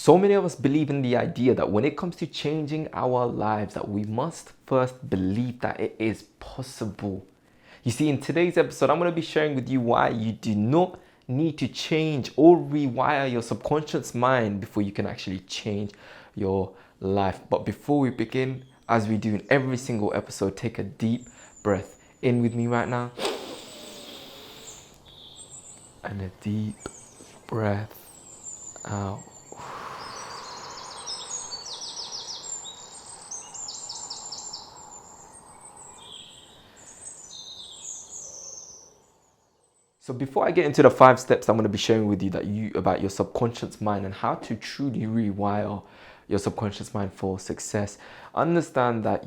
So many of us believe in the idea that when it comes to changing our lives, that we must first believe that it is possible. You see, in today's episode, I'm going to be sharing with you why you do not need to change or rewire your subconscious mind before you can actually change your life. But before we begin, as we do in every single episode, take a deep breath in with me right now. And a deep breath out. So before I get into the 5 steps I'm going to be sharing with you about your subconscious mind and how to truly rewire your subconscious mind for success, understand that,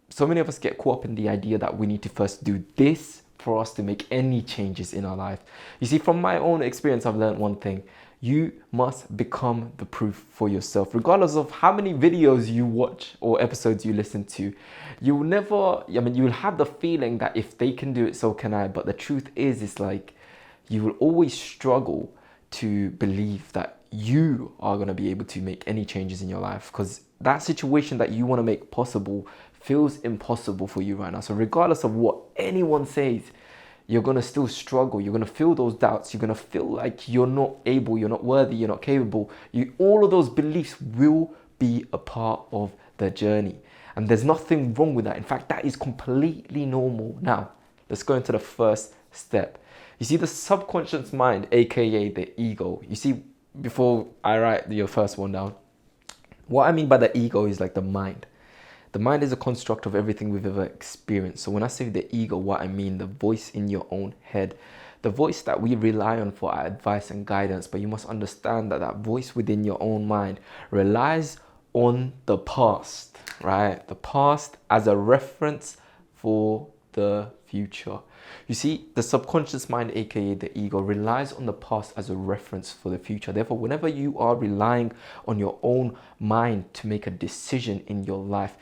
so many of us get caught up in the idea that we need to first do this for us to make any changes in our life. You see, from my own experience, I've learned one thing. You must become the proof for yourself. Regardless of how many videos you watch or episodes you listen to, you will have the feeling that if they can do it, so can I. But the truth is, it's like you will always struggle to believe that you are going to be able to make any changes in your life, because that situation that you want to make possible feels impossible for you right now. So regardless of what anyone says, you're going to still struggle. You're going to feel those doubts. You're going to feel like you're not able, you're not worthy, you're not capable. All of those beliefs will be a part of the journey. And there's nothing wrong with that. In fact, that is completely normal. Now, let's go into the first step. You see, the subconscious mind, aka the ego. You see, before I write your first one down, what I mean by the ego is like the mind. The mind is a construct of everything we've ever experienced. So when I say the ego, what I mean, the voice in your own head, the voice that we rely on for our advice and guidance. But you must understand that that voice within your own mind relies on the past, right? The past as a reference for the future. You see, the subconscious mind, aka the ego, relies on the past as a reference for the future. Therefore, whenever you are relying on your own mind to make a decision in your life,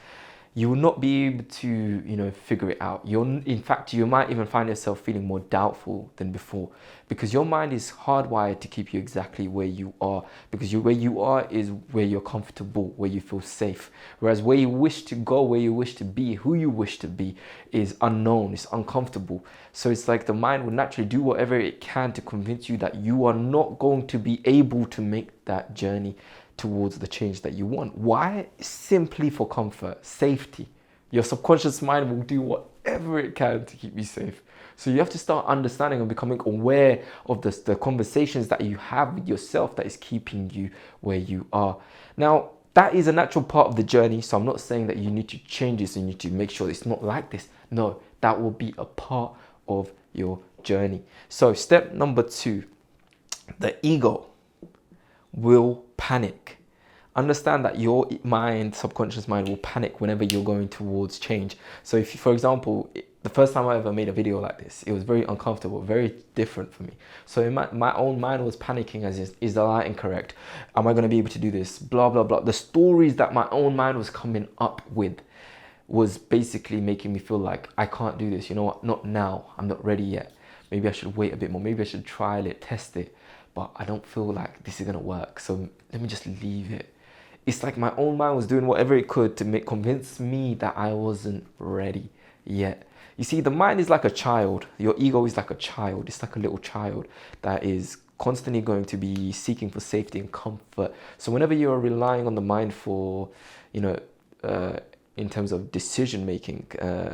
you will not be able to, figure it out. In fact, you might even find yourself feeling more doubtful than before, because your mind is hardwired to keep you exactly where you are, because where you are is where you're comfortable, where you feel safe. Whereas where you wish to go, where you wish to be, who you wish to be is unknown, it's uncomfortable. So it's like the mind will naturally do whatever it can to convince you that you are not going to be able to make that journey towards the change that you want. Why? Simply for comfort, safety. Your subconscious mind will do whatever it can to keep you safe. So you have to start understanding and becoming aware of the conversations that you have with yourself that is keeping you where you are. Now, that is a natural part of the journey. So I'm not saying that you need to change this and you need to make sure it's not like this. No, that will be a part of your journey. So step number 2, the ego will panic. Understand that your mind, subconscious mind, will panic whenever you're going towards change. So if, for example, the first time I ever made a video like this, it was very uncomfortable, very different for me. So in my own mind was panicking as is the lighting correct? Am I going to be able to do this? Blah, blah, blah. The stories that my own mind was coming up with was basically making me feel like I can't do this. You know what? Not now. I'm not ready yet. Maybe I should wait a bit more. Maybe I should trial it, test it. But I don't feel like this is going to work. So let me just leave it. It's like my own mind was doing whatever it could to convince me that I wasn't ready yet. You see, the mind is like a child. Your ego is like a child. It's like a little child that is constantly going to be seeking for safety and comfort. So whenever you're relying on the mind for, in terms of decision making,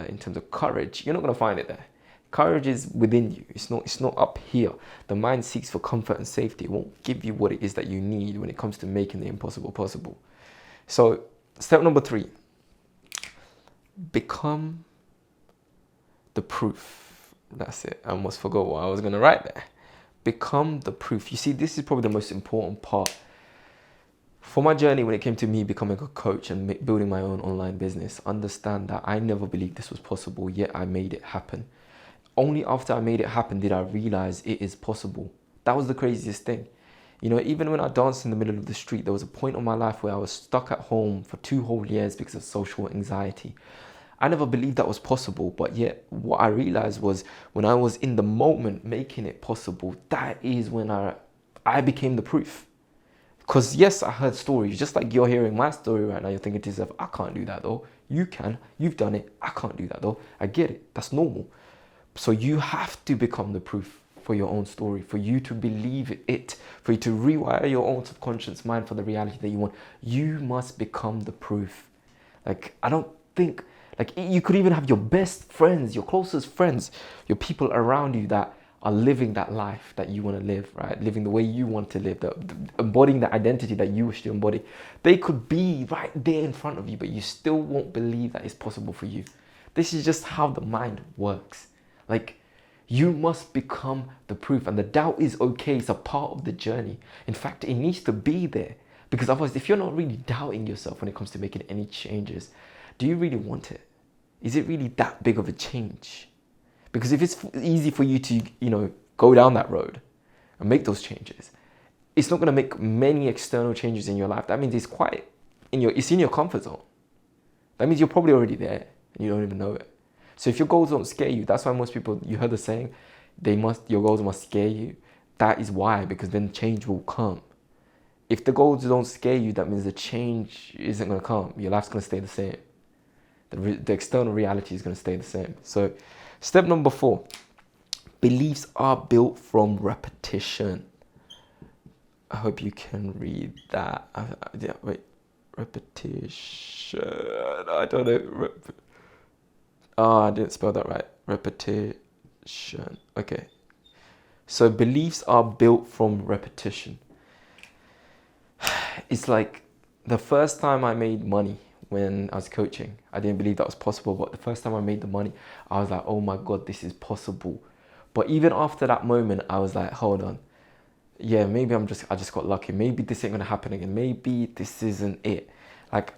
in terms of courage, you're not going to find it there. Courage is within you. It's not up here. The mind seeks for comfort and safety. It won't give you what it is that you need when it comes to making the impossible possible. So step number 3, become the proof. That's it. I almost forgot what I was going to write there. Become the proof. You see, this is probably the most important part for my journey when it came to me becoming a coach and building my own online business. Understand that I never believed this was possible, yet I made it happen. Only after I made it happen did I realize it is possible. That was the craziest thing. Even when I danced in the middle of the street, there was a point in my life where I was stuck at home for 2 whole years because of social anxiety. I never believed that was possible, but yet what I realized was when I was in the moment making it possible, that is when I became the proof. Because yes, I heard stories, just like you're hearing my story right now. You're thinking to yourself, I can't do that though. You can. You've done it. I can't do that though. I get it. That's normal. So you have to become the proof for your own story, for you to believe it, for you to rewire your own subconscious mind for the reality that you want. You must become the proof. Like, I don't think, like, you could even have your best friends, your closest friends, your people around you that are living that life that you want to live, right? Living the way you want to live, embodying the identity that you wish to embody. They could be right there in front of you, but you still won't believe that it's possible for you. This is just how the mind works. Like, you must become the proof, and the doubt is okay. It's a part of the journey. In fact, it needs to be there, because otherwise, if you're not really doubting yourself when it comes to making any changes, do you really want it? Is it really that big of a change? Because if it's easy for you to, go down that road and make those changes, it's not going to make many external changes in your life. That means it's in your comfort zone. That means you're probably already there and you don't even know it. So if your goals don't scare you, that's why most people, you heard the saying, your goals must scare you. That is why, because then change will come. If the goals don't scare you, that means the change isn't going to come. Your life's going to stay the same. The external reality is going to stay the same. So step number 4, beliefs are built from repetition. I hope you can read that. Repetition. I don't know. I didn't spell that right. Repetition. Okay. So beliefs are built from repetition. It's like the first time I made money when I was coaching, I didn't believe that was possible. But the first time I made the money, I was like, oh my God, this is possible. But even after that moment, I was like, hold on. Yeah, maybe I just got lucky. Maybe this ain't gonna happen again. Maybe this isn't it. Like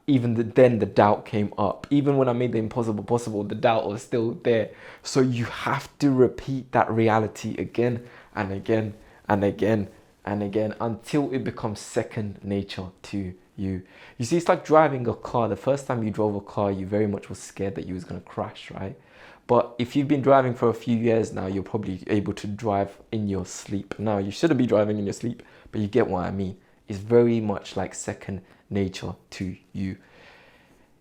then the doubt came up. Even when I made the impossible possible, the doubt was still there. So you have to repeat that reality again and again and again and again until it becomes second nature to you. You see, it's like driving a car. The first time you drove a car, you very much was scared that you was gonna crash, right? But if you've been driving for a few years now, you're probably able to drive in your sleep. Now, you shouldn't be driving in your sleep, but you get what I mean. It's very much like second nature to you.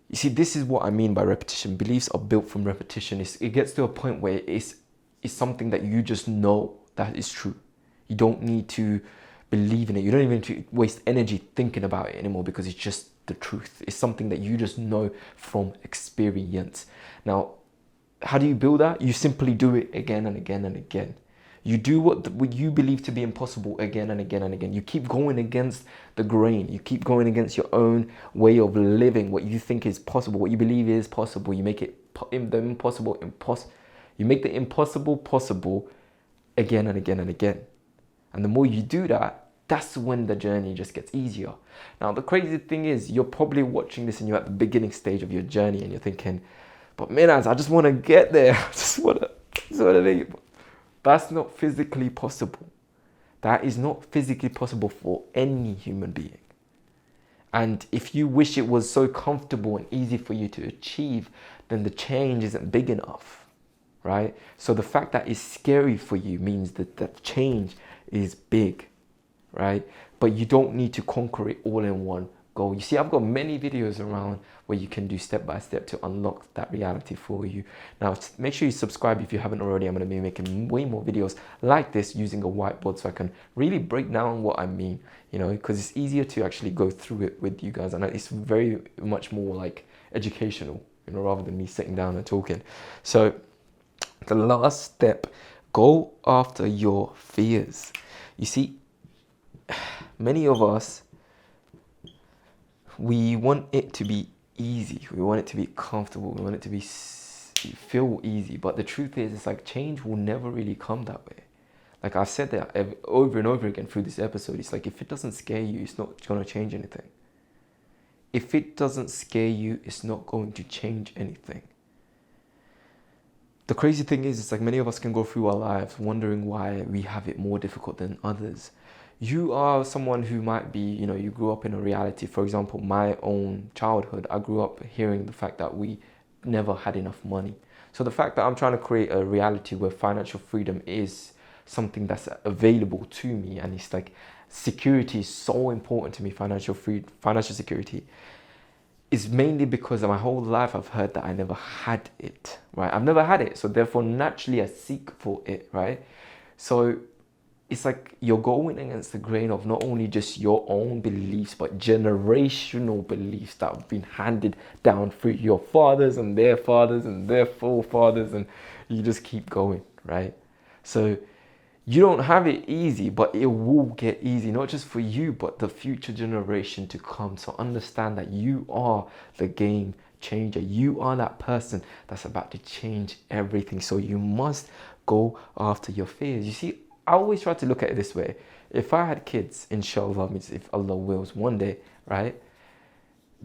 You see, this is what I mean by repetition. Beliefs are built from repetition. It gets to a point where it's something that you just know that is true. You don't need to believe in it. You don't even need to waste energy thinking about it anymore, because it's just the truth. It's something that you just know from experience. Now, how do you build that? You simply do it again and again and again. You do what you believe to be impossible again and again and again. You keep going against the grain. You keep going against your own way of living, what you think is possible, what you believe is possible. You make the impossible impossible. You make the impossible possible again and again and again. And the more you do that, that's when the journey just gets easier. Now, the crazy thing is, you're probably watching this and you're at the beginning stage of your journey and you're thinking, but Minaz, I just want to get there. I just want to make it. That's not physically possible. That is not physically possible for any human being. And if you wish it was so comfortable and easy for you to achieve, then the change isn't big enough, right? So the fact that it's scary for you means that the change is big, right? But you don't need to conquer it all in one go. You see, I've got many videos around where you can do step by step to unlock that reality for you. Now, make sure you subscribe if you haven't already. I'm going to be making way more videos like this using a whiteboard so I can really break down what I mean, because it's easier to actually go through it with you guys. And it's very much more like educational, rather than me sitting down and talking. So the last step, go after your fears. You see, many of us, we want it to be easy. We want it to be comfortable. We want it to feel easy. But the truth is, it's like change will never really come that way. Like I've said that over and over again through this episode. It's like, if it doesn't scare you, it's not going to change anything. If it doesn't scare you, it's not going to change anything. The crazy thing is, it's like many of us can go through our lives wondering why we have it more difficult than others. You are someone who might be, you grew up in a reality. For example, my own childhood, I grew up hearing the fact that we never had enough money. So the fact that I'm trying to create a reality where financial freedom is something that's available to me, and it's like security is so important to me, financial security, is mainly because my whole life I've heard that I never had it, right? I've never had it, so therefore naturally I seek for it, right? So it's like you're going against the grain of not only just your own beliefs, but generational beliefs that have been handed down through your fathers and their forefathers, and you just keep going, right? So you don't have it easy, but it will get easy, not just for you, but the future generation to come. So understand that you are the game changer. You are that person that's about to change everything. So you must go after your fears. You see, I always try to look at it this way. If I had kids, inshallah, means if Allah wills, one day, right,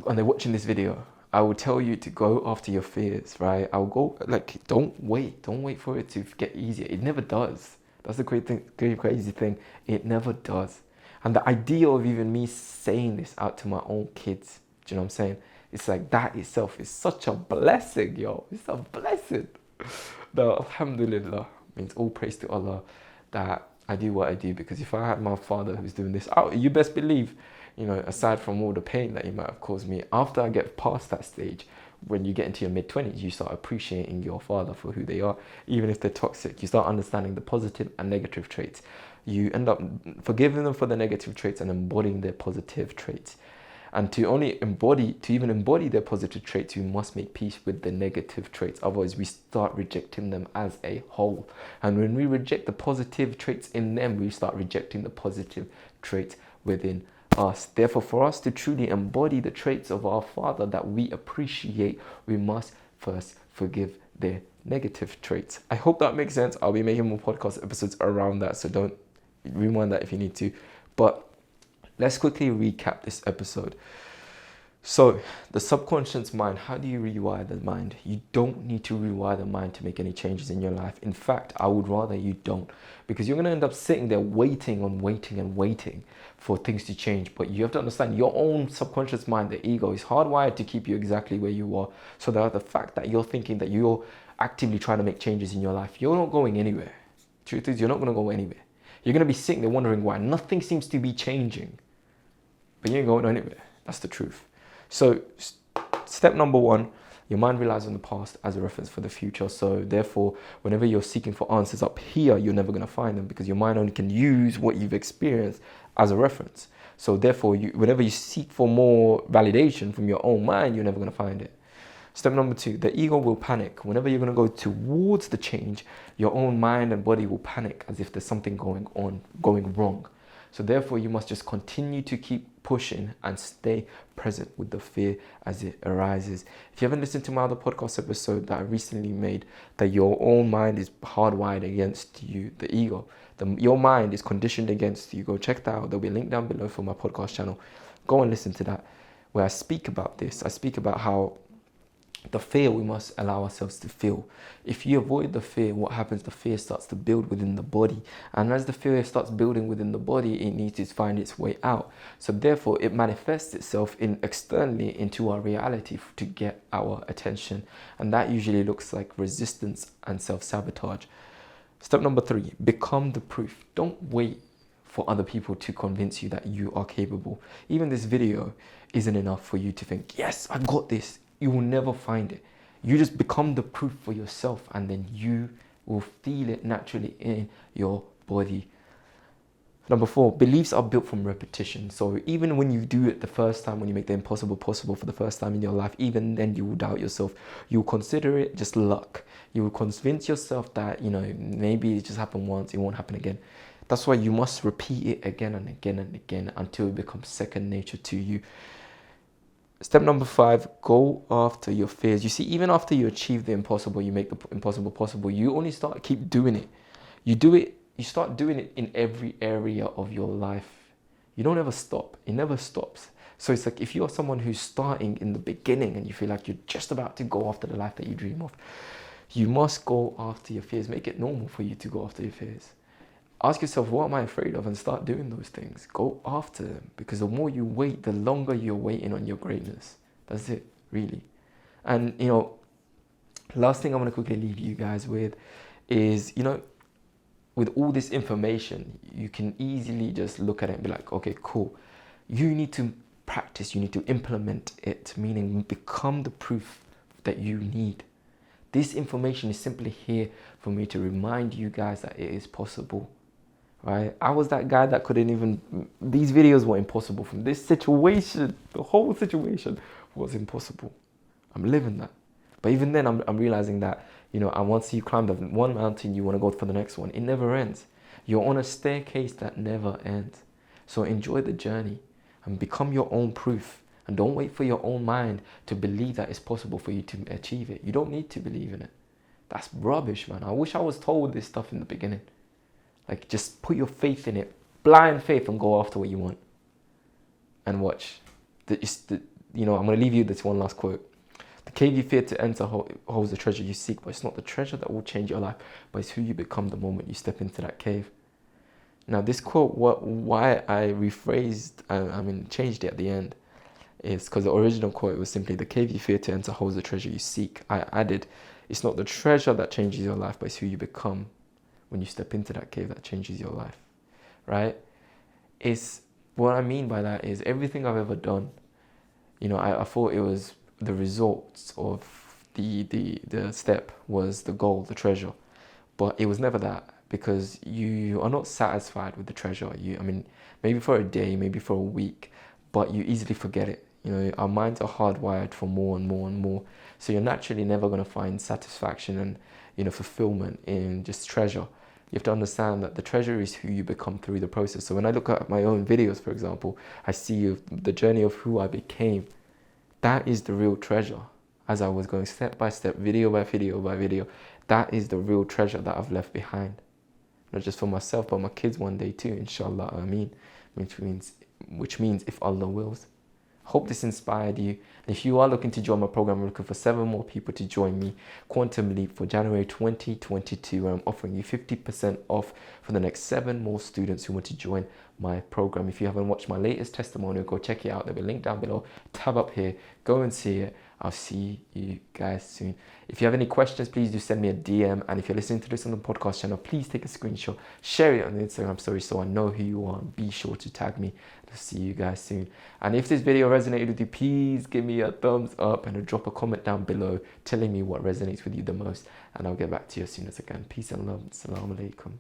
and they're watching this video, I will tell you to go after your fears, right? I'll go, like, don't wait for it to get easier. It never does. That's the crazy thing. It never does. And the idea of even me saying this out to my own kids, do you know what I'm saying? It's like that itself is such a blessing, yo. It's a blessing. No, alhamdulillah, means all praise to Allah that I do what I do, because if I had my father who's doing this, you best believe, you know, aside from all the pain that he might have caused me, after I get past that stage, when you get into your mid-20s, you start appreciating your father for who they are, even if they're toxic. You start understanding the positive and negative traits. You end up forgiving them for the negative traits and embodying their positive traits. And to even embody their positive traits, you must make peace with the negative traits. Otherwise, we start rejecting them as a whole. And when we reject the positive traits in them, we start rejecting the positive traits within us. Therefore, for us to truly embody the traits of our Father that we appreciate, we must first forgive their negative traits. I hope that makes sense. I'll be making more podcast episodes around that, so don't rewind that if you need to. But let's quickly recap this episode. So, the subconscious mind, how do you rewire the mind? You don't need to rewire the mind to make any changes in your life. In fact, I would rather you don't, because you're going to end up sitting there waiting for things to change. But you have to understand, your own subconscious mind, the ego, is hardwired to keep you exactly where you are. So that the fact that you're thinking that you're actively trying to make changes in your life, you're not going anywhere. Truth is, you're not going to go anywhere. You're going to be sitting there wondering why nothing seems to be changing. But you ain't going anywhere. That's the truth. So step number one, your mind relies on the past as a reference for the future. So therefore, whenever you're seeking for answers up here, you're never going to find them, because your mind only can use what you've experienced as a reference. So therefore, whenever you seek for more validation from your own mind, you're never going to find it. Step number two, the ego will panic. Whenever you're going to go towards the change, your own mind and body will panic as if there's something going wrong. So therefore, you must just continue to keep pushing and stay present with the fear as it arises. If you haven't listened to my other podcast episode that I recently made, that your own mind is hardwired against you, the ego, your mind is conditioned against you, go check that out. There'll be a link down below for my podcast channel. Go and listen to that, where I speak about this. I speak about how the fear we must allow ourselves to feel. If you avoid the fear, what happens? The fear starts to build within the body. And as the fear starts building within the body, it needs to find its way out. So therefore, it manifests itself externally into our reality to get our attention. And that usually looks like resistance and self-sabotage. Step number three, become the proof. Don't wait for other people to convince you that you are capable. Even this video isn't enough for you to think, yes, I've got this. You will never find it. You just become the proof for yourself, and then you will feel it naturally in your body. Number four, beliefs are built from repetition. So even when you do it the first time, when you make the impossible possible for the first time in your life, even then you will doubt yourself. You will consider it just luck. You will convince yourself that, maybe it just happened once, it won't happen again. That's why you must repeat it again and again and again until it becomes second nature to you. Step number five, go after your fears. You see, even after you achieve the impossible, you make the impossible possible, you only keep doing it. You start doing it in every area of your life. You don't ever stop. It never stops. So it's like if you're someone who's starting in the beginning and you feel like you're just about to go after the life that you dream of, you must go after your fears. Make it normal for you to go after your fears. Ask yourself, what am I afraid of? And start doing those things. Go after them. Because the more you wait, the longer you're waiting on your greatness. That's it, really. And, last thing I want to quickly leave you guys with is, with all this information, you can easily just look at it and be like, okay, cool. You need to practice, you need to implement it, meaning become the proof that you need. This information is simply here for me to remind you guys that it is possible, right? I was that guy that couldn't even, these videos were impossible from this situation. The whole situation was impossible. I'm living that. But even then, I'm realizing that, you know, and once you climb the one mountain, you want to go for the next one. It never ends. You're on a staircase that never ends. So enjoy the journey and become your own proof. And don't wait for your own mind to believe that it's possible for you to achieve it. You don't need to believe in it. That's rubbish, man. I wish I was told this stuff in the beginning. Like, just put your faith in it. Blind faith, and go after what you want. And watch. I'm going to leave you this one last quote. The cave you fear to enter holds the treasure you seek, but it's not the treasure that will change your life, but it's who you become the moment you step into that cave. Now, this quote, why I rephrased, changed it at the end, is because the original quote was simply, the cave you fear to enter holds the treasure you seek. I added, it's not the treasure that changes your life, but it's who you become when you step into that cave that changes your life, right? What I mean by that is everything I've ever done, you know, I thought it was the results of the step was the goal, the treasure, but it was never that, because you are not satisfied with the treasure. Maybe for a day, maybe for a week, but you easily forget it. You know, our minds are hardwired for more and more and more. So you're naturally never going to find satisfaction and, you know, fulfillment in just treasure. You have to understand that the treasure is who you become through the process. So when I look at my own videos, for example, I see the journey of who I became. That is the real treasure. As I was going step by step, video by video by video, that is the real treasure that I've left behind. Not just for myself, but my kids one day too, inshallah, ameen. Which means if Allah wills. Hope this inspired you. And if you are looking to join my program, I'm looking for 7 more people to join me, Quantum Leap, for January 2022, where I'm offering you 50% off for the next 7 more students who want to join my program. If you haven't watched my latest testimonial, go check it out. There'll be a link down below. Tab up here. Go and see it. I'll see you guys soon. If you have any questions, please do send me a DM. And if you're listening to this on the podcast channel, please take a screenshot, share it on the Instagram story so I know who you are. And be sure to tag me. I'll see you guys soon. And if this video resonated with you, please give me a thumbs up and drop a comment down below telling me what resonates with you the most. And I'll get back to you as soon as I can. Peace and love. Assalamu alaikum.